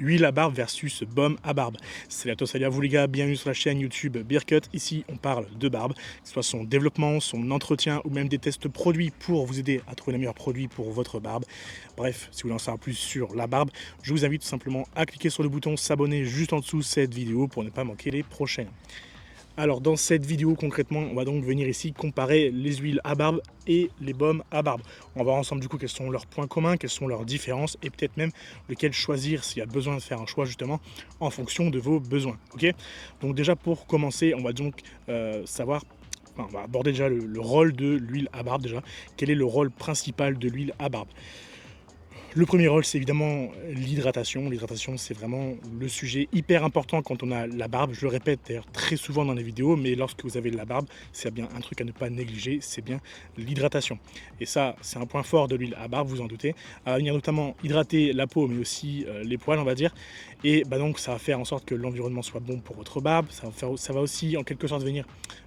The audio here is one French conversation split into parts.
huile à barbe versus baume à barbe. Salut à vous les gars, bienvenue sur la chaîne YouTube Bearcut. Ici on parle de barbe, que ce soit son développement, son entretien ou même des tests produits pour vous aider à trouver les meilleurs produits pour votre barbe. Bref, si vous voulez en savoir plus sur la barbe, je vous invite tout simplement à cliquer sur le bouton s'abonner juste en dessous de cette vidéo pour ne pas manquer les prochaines. Alors dans cette vidéo concrètement, on va donc venir ici comparer les huiles à barbe et les baumes à barbe. On va voir ensemble du coup quels sont leurs points communs, quelles sont leurs différences et peut-être même lequel choisir s'il y a besoin de faire un choix justement en fonction de vos besoins. Ok. Donc déjà pour commencer, on va donc on va aborder déjà le rôle de l'huile à barbe déjà. Quel est le rôle principal de l'huile à barbe? Le premier rôle, c'est évidemment l'hydratation. L'hydratation, c'est vraiment le sujet hyper important quand on a la barbe. Je le répète d'ailleurs très souvent dans les vidéos, mais lorsque vous avez de la barbe, c'est bien un truc à ne pas négliger, c'est bien l'hydratation. Et ça, c'est un point fort de l'huile à barbe, vous en doutez. Elle va venir notamment hydrater la peau, mais aussi les poils, on va dire. Et donc, ça va faire en sorte que l'environnement soit bon pour votre barbe. Ça va aussi, en quelque sorte, venir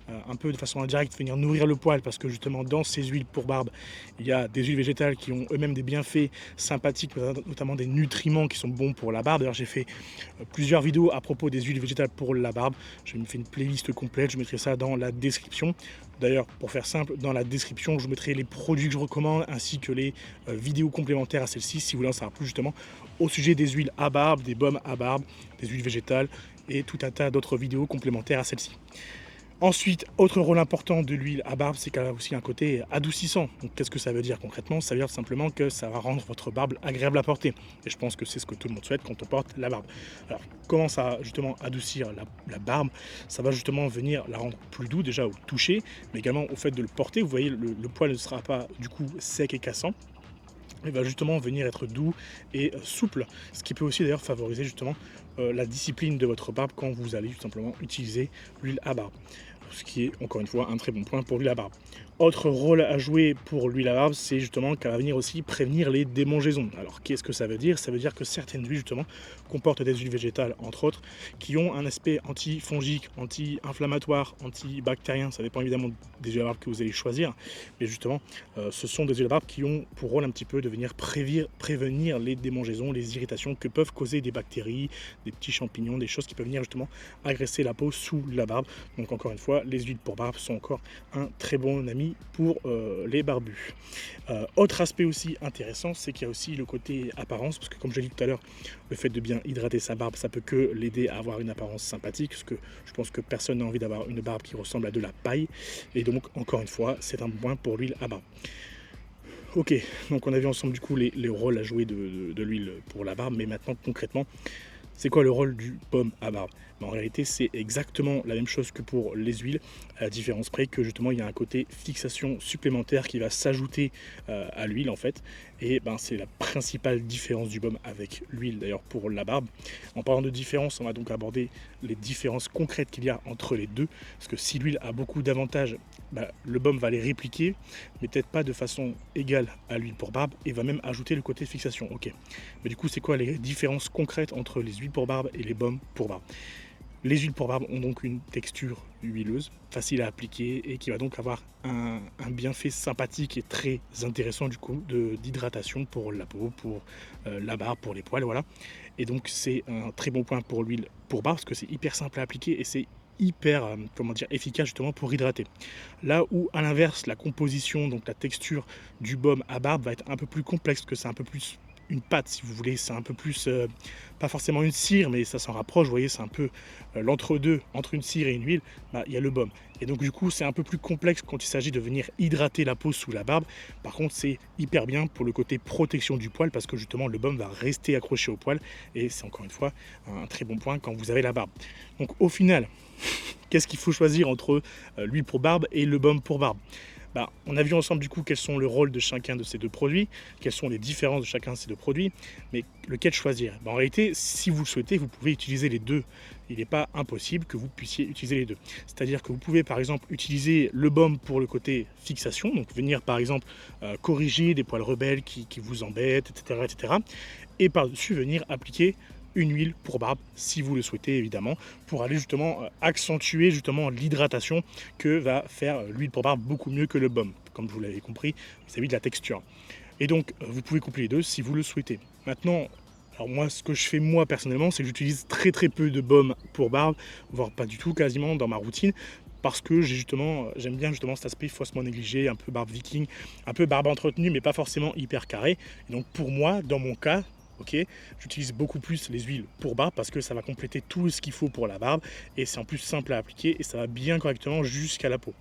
un peu de façon indirecte, venir nourrir le poil, parce que justement, dans ces huiles pour barbe, il y a des huiles végétales qui ont eux-mêmes des bienfaits sympathiques, notamment des nutriments qui sont bons pour la barbe. D'ailleurs, j'ai fait plusieurs vidéos à propos des huiles végétales pour la barbe. J'ai fait une playlist complète, je mettrai ça dans la description. D'ailleurs, pour faire simple, dans la description, je vous mettrai les produits que je recommande ainsi que les vidéos complémentaires à celle-ci si vous voulez en savoir plus justement au sujet des huiles à barbe, des baumes à barbe, des huiles végétales et tout un tas d'autres vidéos complémentaires à celle-ci. Ensuite, autre rôle important de l'huile à barbe, c'est qu'elle a aussi un côté adoucissant. Donc qu'est-ce que ça veut dire concrètement? Ça veut dire simplement que ça va rendre votre barbe agréable à porter. Et je pense que c'est ce que tout le monde souhaite quand on porte la barbe. Alors comment ça va justement adoucir la barbe? Ça va justement venir la rendre plus doux déjà au toucher, mais également au fait de le porter. Vous voyez, le poil ne sera pas du coup sec et cassant. Il va justement venir être doux et souple, ce qui peut aussi d'ailleurs favoriser justement la discipline de votre barbe quand vous allez tout simplement utiliser l'huile à barbe. Ce qui est encore une fois un très bon point pour l'huile à barbe. Autre rôle à jouer pour l'huile à barbe, c'est justement qu'elle va venir aussi prévenir les démangeaisons. Alors qu'est-ce que ça veut dire? Ça veut dire que certaines huiles justement comportent des huiles végétales entre autres qui ont un aspect antifongique, anti-inflammatoire, antibactérien. Ça dépend évidemment des huiles à barbe que vous allez choisir, mais justement ce sont des huiles à barbe qui ont pour rôle un petit peu de venir prévenir les démangeaisons, les irritations que peuvent causer des bactéries, des petits champignons, des choses qui peuvent venir justement agresser la peau sous la barbe. Donc encore une fois, les huiles pour barbe sont encore un très bon ami pour les barbus. Autre aspect aussi intéressant, c'est qu'il y a aussi le côté apparence, parce que comme je l'ai dit tout à l'heure, le fait de bien hydrater sa barbe, ça peut que l'aider à avoir une apparence sympathique, parce que je pense que personne n'a envie d'avoir une barbe qui ressemble à de la paille, et donc encore une fois, c'est un point pour l'huile à barbe. Ok, donc on a vu ensemble du coup les rôles à jouer de l'huile pour la barbe, mais maintenant concrètement, c'est quoi le rôle du baume à barbe? En réalité, c'est exactement la même chose que pour les huiles, à la différence près que justement il y a un côté fixation supplémentaire qui va s'ajouter à l'huile en fait. Et c'est la principale différence du baume avec l'huile d'ailleurs pour la barbe. En parlant de différence, on va donc aborder les différences concrètes qu'il y a entre les deux. Parce que si l'huile a beaucoup d'avantages, le baume va les répliquer, mais peut-être pas de façon égale à l'huile pour barbe, et va même ajouter le côté fixation. Ok. Mais du coup, c'est quoi les différences concrètes entre les huiles pour barbe et les baumes pour barbe? Les huiles pour barbe ont donc une texture huileuse, facile à appliquer et qui va donc avoir un bienfait sympathique et très intéressant du coup d'hydratation pour la peau, pour la barbe, pour les poils, voilà. Et donc c'est un très bon point pour l'huile pour barbe parce que c'est hyper simple à appliquer et c'est hyper efficace justement pour hydrater. Là où à l'inverse la composition, donc la texture du baume à barbe va être un peu plus complexe, que c'est un peu plus une pâte si vous voulez, c'est un peu plus pas forcément une cire, mais ça s'en rapproche, vous voyez, c'est un peu l'entre-deux entre une cire et une huile, il y a le baume. Et donc du coup c'est un peu plus complexe quand il s'agit de venir hydrater la peau sous la barbe. Par contre c'est hyper bien pour le côté protection du poil parce que justement le baume va rester accroché au poil et c'est encore une fois un très bon point quand vous avez la barbe. Donc au final, qu'est-ce qu'il faut choisir entre l'huile pour barbe et le baume pour barbe? On a vu ensemble du coup quels sont le rôle de chacun de ces deux produits, quelles sont les différences de chacun de ces deux produits, mais lequel choisir? En réalité, si vous le souhaitez, vous pouvez utiliser les deux. Il n'est pas impossible que vous puissiez utiliser les deux. C'est-à-dire que vous pouvez par exemple utiliser le baume pour le côté fixation, donc venir par exemple corriger des poils rebelles qui vous embêtent, etc., etc. Et par-dessus venir appliquer une huile pour barbe si vous le souhaitez évidemment, pour aller justement accentuer justement l'hydratation que va faire l'huile pour barbe beaucoup mieux que le baume, comme vous l'avez compris, vis-à-vis de la texture. Et donc vous pouvez coupler les deux si vous le souhaitez. Maintenant, Alors moi, ce que je fais moi personnellement, c'est que j'utilise très peu de baume pour barbe, voire pas du tout quasiment dans ma routine, parce que j'aime bien justement cet aspect faussement négligé, un peu barbe viking, un peu barbe entretenue, mais pas forcément hyper carré. Et donc pour moi, dans mon cas, ok, j'utilise beaucoup plus les huiles pour barbe parce que ça va compléter tout ce qu'il faut pour la barbe et c'est en plus simple à appliquer et ça va bien correctement jusqu'à la peau.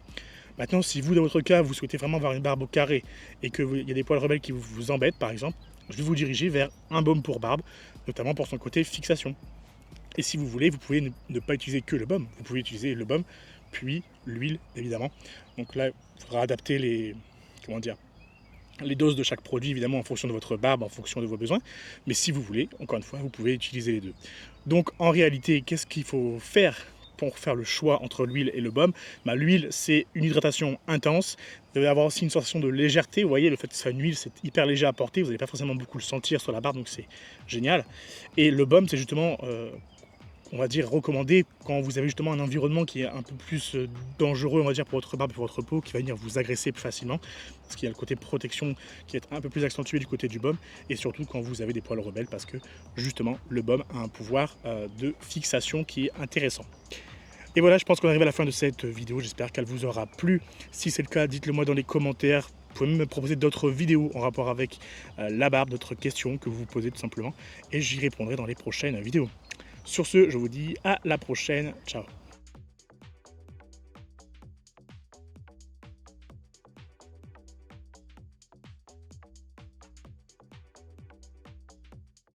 Maintenant, si vous, dans votre cas, vous souhaitez vraiment avoir une barbe au carré et qu'il y a des poils rebelles qui vous embêtent, par exemple, je vais vous diriger vers un baume pour barbe, notamment pour son côté fixation. Et si vous voulez, vous pouvez ne pas utiliser que le baume. Vous pouvez utiliser le baume, puis l'huile, évidemment. Donc là, il faudra adapter les doses de chaque produit, évidemment, en fonction de votre barbe, en fonction de vos besoins. Mais si vous voulez, encore une fois, vous pouvez utiliser les deux. Donc, en réalité, qu'est-ce qu'il faut faire pour faire le choix entre l'huile et le baume? L'huile, c'est une hydratation intense. Vous allez avoir aussi une sensation de légèreté. Vous voyez, le fait que ce soit une huile, c'est hyper léger à porter. Vous n'allez pas forcément beaucoup le sentir sur la barbe, donc c'est génial. Et le baume, c'est justement on va dire, recommandé quand vous avez justement un environnement qui est un peu plus dangereux, on va dire, pour votre barbe et pour votre peau, qui va venir vous agresser plus facilement, parce qu'il y a le côté protection qui est un peu plus accentué du côté du baume, et surtout quand vous avez des poils rebelles, parce que justement, le baume a un pouvoir de fixation qui est intéressant. Et voilà, je pense qu'on arrive à la fin de cette vidéo, j'espère qu'elle vous aura plu. Si c'est le cas, dites-le moi dans les commentaires. Vous pouvez même me proposer d'autres vidéos en rapport avec la barbe, d'autres questions que vous vous posez tout simplement, et j'y répondrai dans les prochaines vidéos. Sur ce, je vous dis à la prochaine. Ciao.